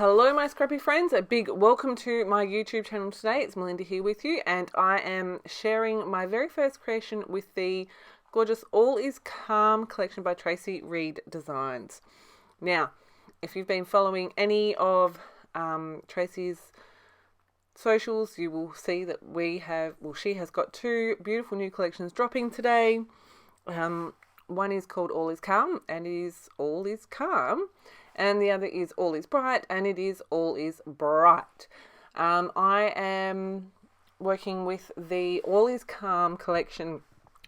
Hello my scrappy friends, a big welcome to my YouTube channel today. It's Melinda here with you, and I am sharing my very first creation with the gorgeous All Is Calm collection by Traci Reed Designs. Now, if you've been following any of Traci's socials, you will see that she has got two beautiful new collections dropping today. One is called All Is Calm and is All Is Calm, and the other is All Is Bright and it is All Is Bright. I am working with the All Is Calm collection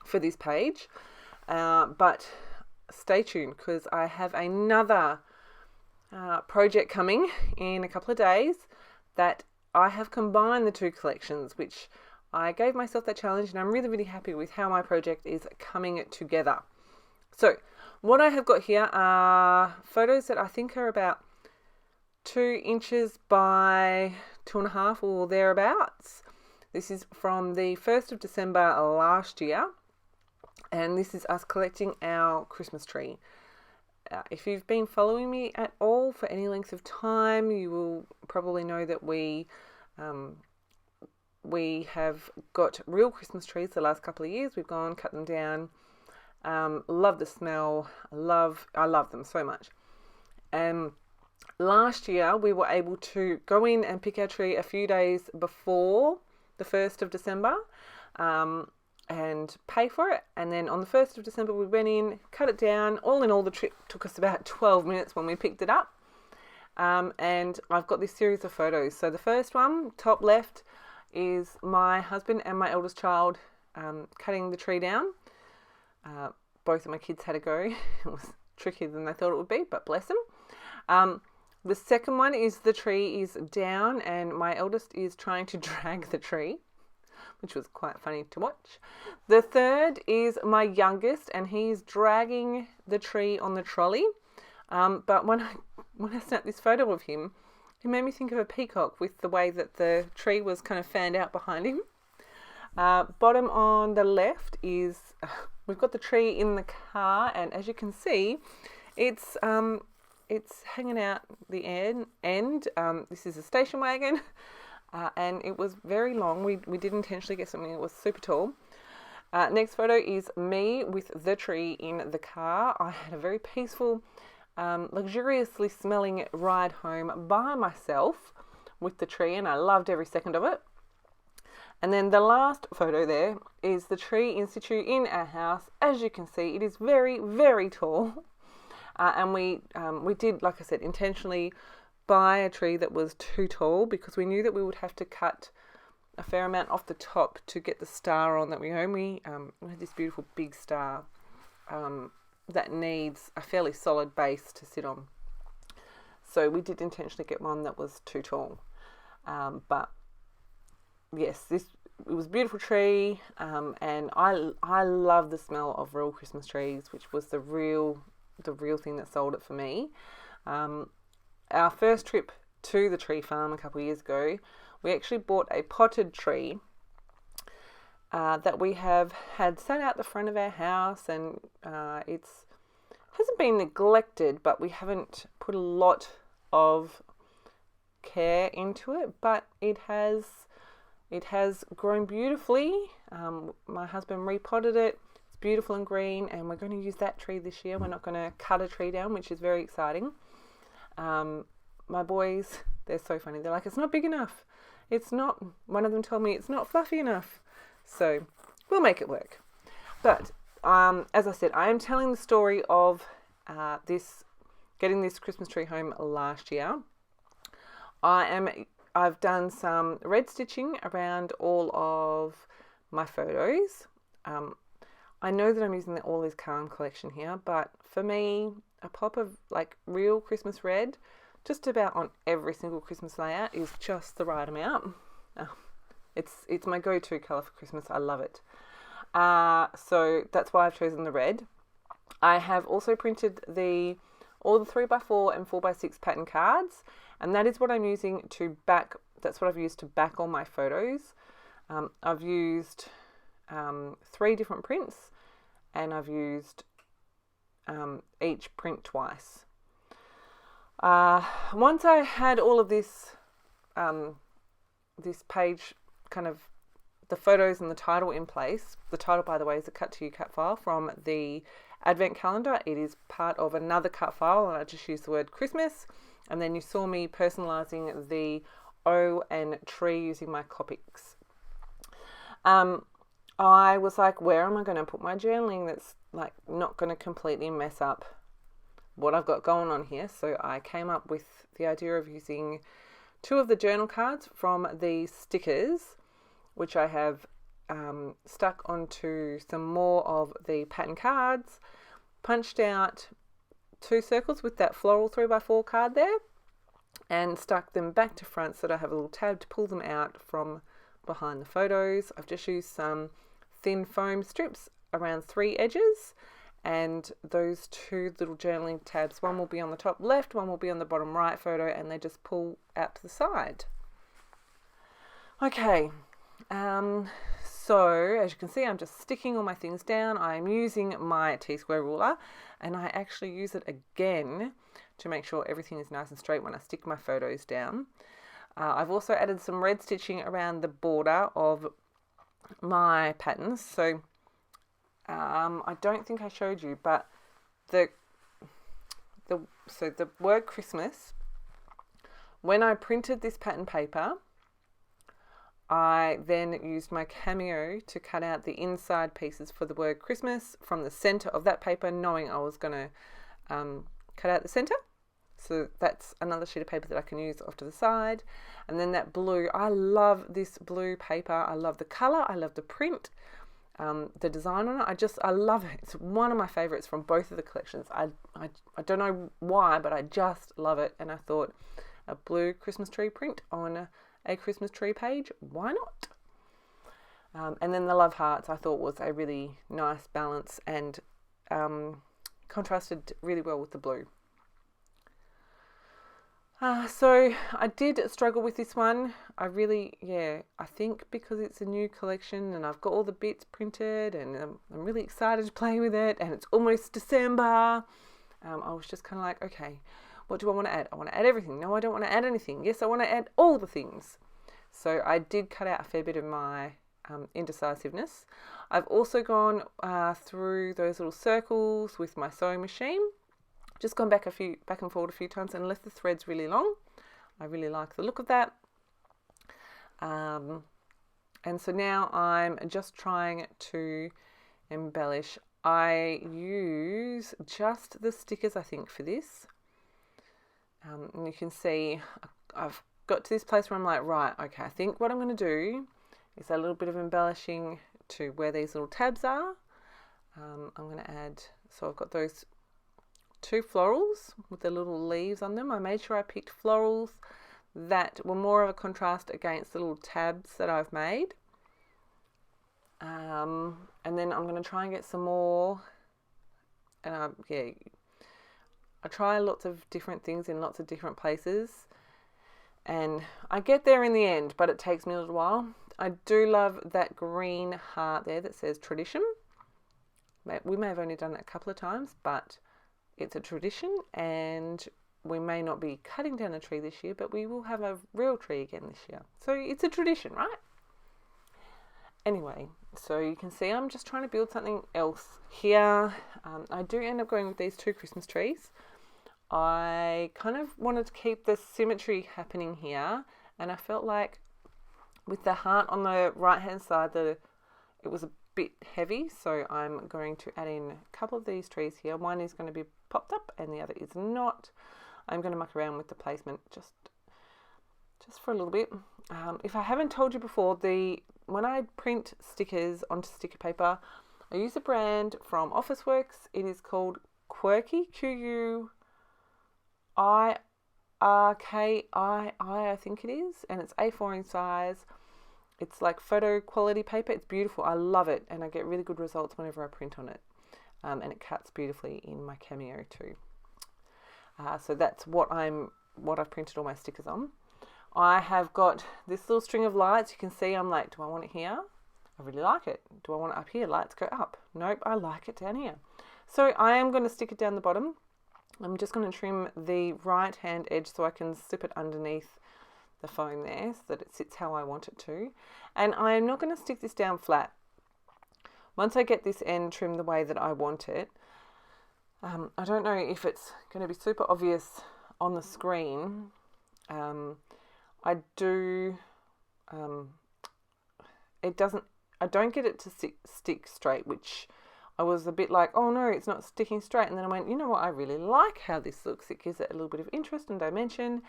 for this page, but stay tuned because I have another project coming in a couple of days that I have combined the two collections, which I gave myself that challenge, and I'm really happy with how my project is coming together. So what I have got here are photos that I think are about 2 inches by 2.5 or thereabouts. This is from the 1st of December last year, and this is us collecting our Christmas tree. If you've been following me at all for any length of time, you will probably know that we have got real Christmas trees the last couple of years. We've gone, cut them down. Love the smell. I love them so much. Last year we were able to go in and pick our tree a few days before the 1st of December and pay for it, and then on the 1st of December we went in, cut it down. All in all, the trip took us about 12 minutes when we picked it up, and I've got this series of photos. So the first one, top left, is my husband and my eldest child cutting the tree down. Both of my kids had a go. It was trickier than they thought it would be, but bless them. The second one is the tree is down and my eldest is trying to drag the tree, which was quite funny to watch. The third is my youngest, and he's dragging the tree on the trolley. But when I snapped this photo of him, it made me think of a peacock with the way that the tree was kind of fanned out behind him. Bottom on the left is we've got the tree in the car, and as you can see, it's hanging out the end. This is a station wagon, and it was very long. We did intentionally get something that was super tall. Next photo is me with the tree in the car. I had a very peaceful, luxuriously smelling ride home by myself with the tree, and I loved every second of it. And then the last photo there is the tree in situ in our house. As you can see, it is very tall. And we did, like I said, intentionally buy a tree that was too tall because we knew that we would have to cut a fair amount off the top to get the star on that we own. We had this beautiful big star that needs a fairly solid base to sit on. So we did intentionally get one that was too tall. But yes, it was a beautiful tree, and I love the smell of real Christmas trees, which was the real thing that sold it for me. Our first trip to the tree farm a couple of years ago, we actually bought a potted tree that we have had sat out the front of our house, and it hasn't been neglected, but we haven't put a lot of care into it, but it has grown beautifully. My husband repotted it. It's beautiful and green, and we're going to use that tree this year. We're not going to cut a tree down, which is very exciting. My boys, they're so funny. They're like, it's not big enough. It's not, one of them told me it's not fluffy enough. So we'll make it work. But as I said, I am telling the story of getting this Christmas tree home last year. I've done some red stitching around all of my photos. I know that I'm using the All Is Calm collection here, but for me, a pop of like real Christmas red, just about on every single Christmas layout, is just the right amount. It's my go-to colour for Christmas. I love it. So that's why I've chosen the red. I have also printed all the 3x4 and 4x6 pattern cards, and that is what I'm using to back. That's what I've used to back all my photos. I've used 3 different prints, and I've used each print twice. Once I had all of this, this page, kind of the photos and the title in place. The title, by the way, is a cut to you cut file from the Advent calendar. It is part of another cut file, and I just used the word Christmas. And then you saw me personalising the O and tree using my Copics. I was like, where am I going to put my journaling that's like not going to completely mess up what I've got going on here? So I came up with the idea of using 2 of the journal cards from the stickers, which I have stuck onto some more of the pattern cards, punched out 2 circles with that floral 3x4 card there, and stuck them back to front so that I have a little tab to pull them out from behind the photos. I've just used some thin foam strips around 3 edges, and those 2 little journaling tabs, one will be on the top left, one will be on the bottom right photo, and they just pull out to the side. Okay, so as you can see, I'm just sticking all my things down. I'm using my T-square ruler, and I actually use it again to make sure everything is nice and straight when I stick my photos down. I've also added some red stitching around the border of my patterns. So I don't think I showed you, but the word Christmas, when I printed this pattern paper, I then used my Cameo to cut out the inside pieces for the word Christmas from the center of that paper, knowing I was going to cut out the center. So that's another sheet of paper that I can use off to the side. And then that blue, I love this blue paper. I love the color. I love the print, the design on it. I love it. It's one of my favorites from both of the collections. I don't know why, but I just love it. And I thought a blue Christmas tree print on a Christmas tree page, why not? And then the love hearts I thought was a really nice balance and contrasted really well with the blue. So I did struggle with this one. I think because it's a new collection and I've got all the bits printed and I'm really excited to play with it, and it's almost December. I was just kind of like, okay, what do I want to add? I want to add everything. No, I don't want to add anything. Yes, I want to add all the things. So I did cut out a fair bit of my indecisiveness. I've also gone through those little circles with my sewing machine. Just gone back and forward a few times and left the threads really long. I really like the look of that. And so now I'm just trying to embellish. I use just the stickers, I think, for this. And you can see I've got to this place where I'm like, right, okay, I think what I'm going to do is a little bit of embellishing to where these little tabs are. I'm going to add, so I've got those 2 florals with the little leaves on them. I made sure I picked florals that were more of a contrast against the little tabs that I've made. And then I'm going to try and get some more. And I try lots of different things in lots of different places, and I get there in the end, but it takes me a little while. I do love that green heart there that says tradition. We may have only done it a couple of times, but it's a tradition, and we may not be cutting down a tree this year, but we will have a real tree again this year. So it's a tradition, right? Anyway, so you can see I'm just trying to build something else here. I do end up going with these 2 Christmas trees. I kind of wanted to keep the symmetry happening here, and I felt like with the heart on the right hand side it was a bit heavy, so I'm going to add in a couple of these trees here. One is going to be popped up and the other is not. I'm going to muck around with the placement just for a little bit. If I haven't told you before, when I print stickers onto sticker paper, I use a brand from Officeworks. It is called Quirky, Quirkii, I think it is, and it's A4 in size. It's like photo quality paper. It's beautiful. I love it, and I get really good results whenever I print on it. And it cuts beautifully in my Cameo too. So that's what I've printed all my stickers on. I have got this little string of lights. You can see I'm like, do I want it here? I really like it. Do I want it up here? Lights go up. Nope, I like it down here. So I am going to stick it down the bottom. I'm just going to trim the right hand edge so I can slip it underneath the foam there so that it sits how I want it to. And I am not going to stick this down flat. Once I get this end trimmed the way that I want it, I don't know if it's going to be super obvious on the screen. I don't get it to stick straight, which I was a bit like, oh no, it's not sticking straight. And then I went, you know what, I really like how this looks. It gives it a little bit of interest and dimension.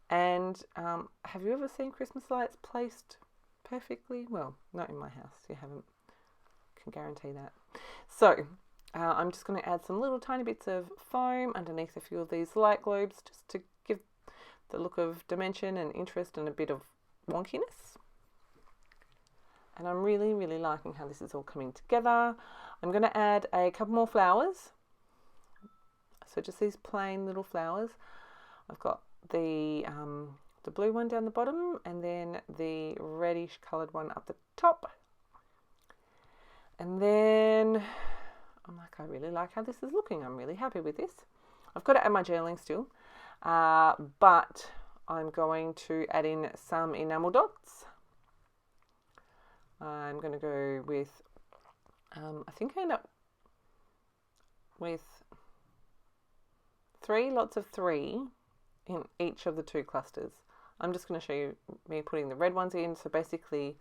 And have you ever seen Christmas lights placed perfectly? Well, not in my house. You haven't. Can guarantee that. So I'm just going to add some little tiny bits of foam underneath a few of these light globes just to give the look of dimension and interest and a bit of wonkiness. And I'm really, really liking how this is all coming together. I'm going to add a couple more flowers. So just these plain little flowers. I've got the blue one down the bottom and then the reddish coloured one up the top. And then I'm like, I really like how this is looking. I'm really happy with this. I've got to add my journaling still, but I'm going to add in some enamel dots. I'm going to go with, I think I end up with lots of 3 in each of the 2 clusters. I'm just going to show you me putting the red ones in. So basically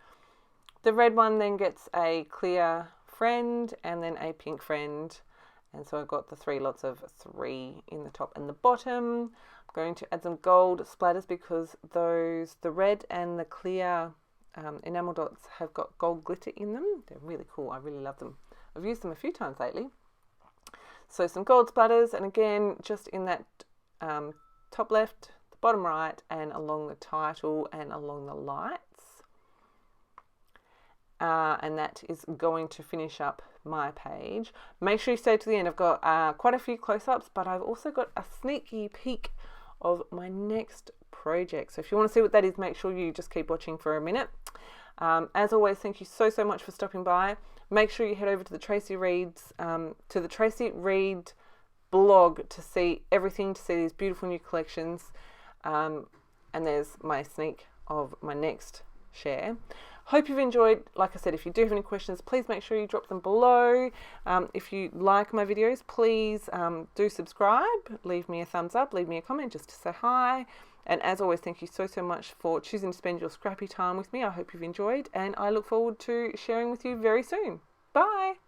the red one then gets a clear friend and then a pink friend. And so I've got the 3 lots of 3 in the top and the bottom. I'm going to add some gold splatters because the red and the clear enamel dots have got gold glitter in them. They're really cool. I really love them. I've used them a few times lately. So some gold splatters, and again, just in that top left, the bottom right, and along the title and along the lights. And that is going to finish up my page. Make sure you stay to the end. I've got quite a few close-ups, but I've also got a sneaky peek of my next project. So if you want to see what that is, make sure you just keep watching for a minute. As always, thank you so much for stopping by. Make sure you head over to the Traci Reed blog to see everything, to see these beautiful new collections. And there's my sneak of my next share. Hope you've enjoyed. Like I said, if you do have any questions, please make sure you drop them below. If you like my videos, please do subscribe, leave me a thumbs up, leave me a comment just to say hi. And as always, thank you so much for choosing to spend your scrappy time with me. I hope you've enjoyed, and I look forward to sharing with you very soon. Bye.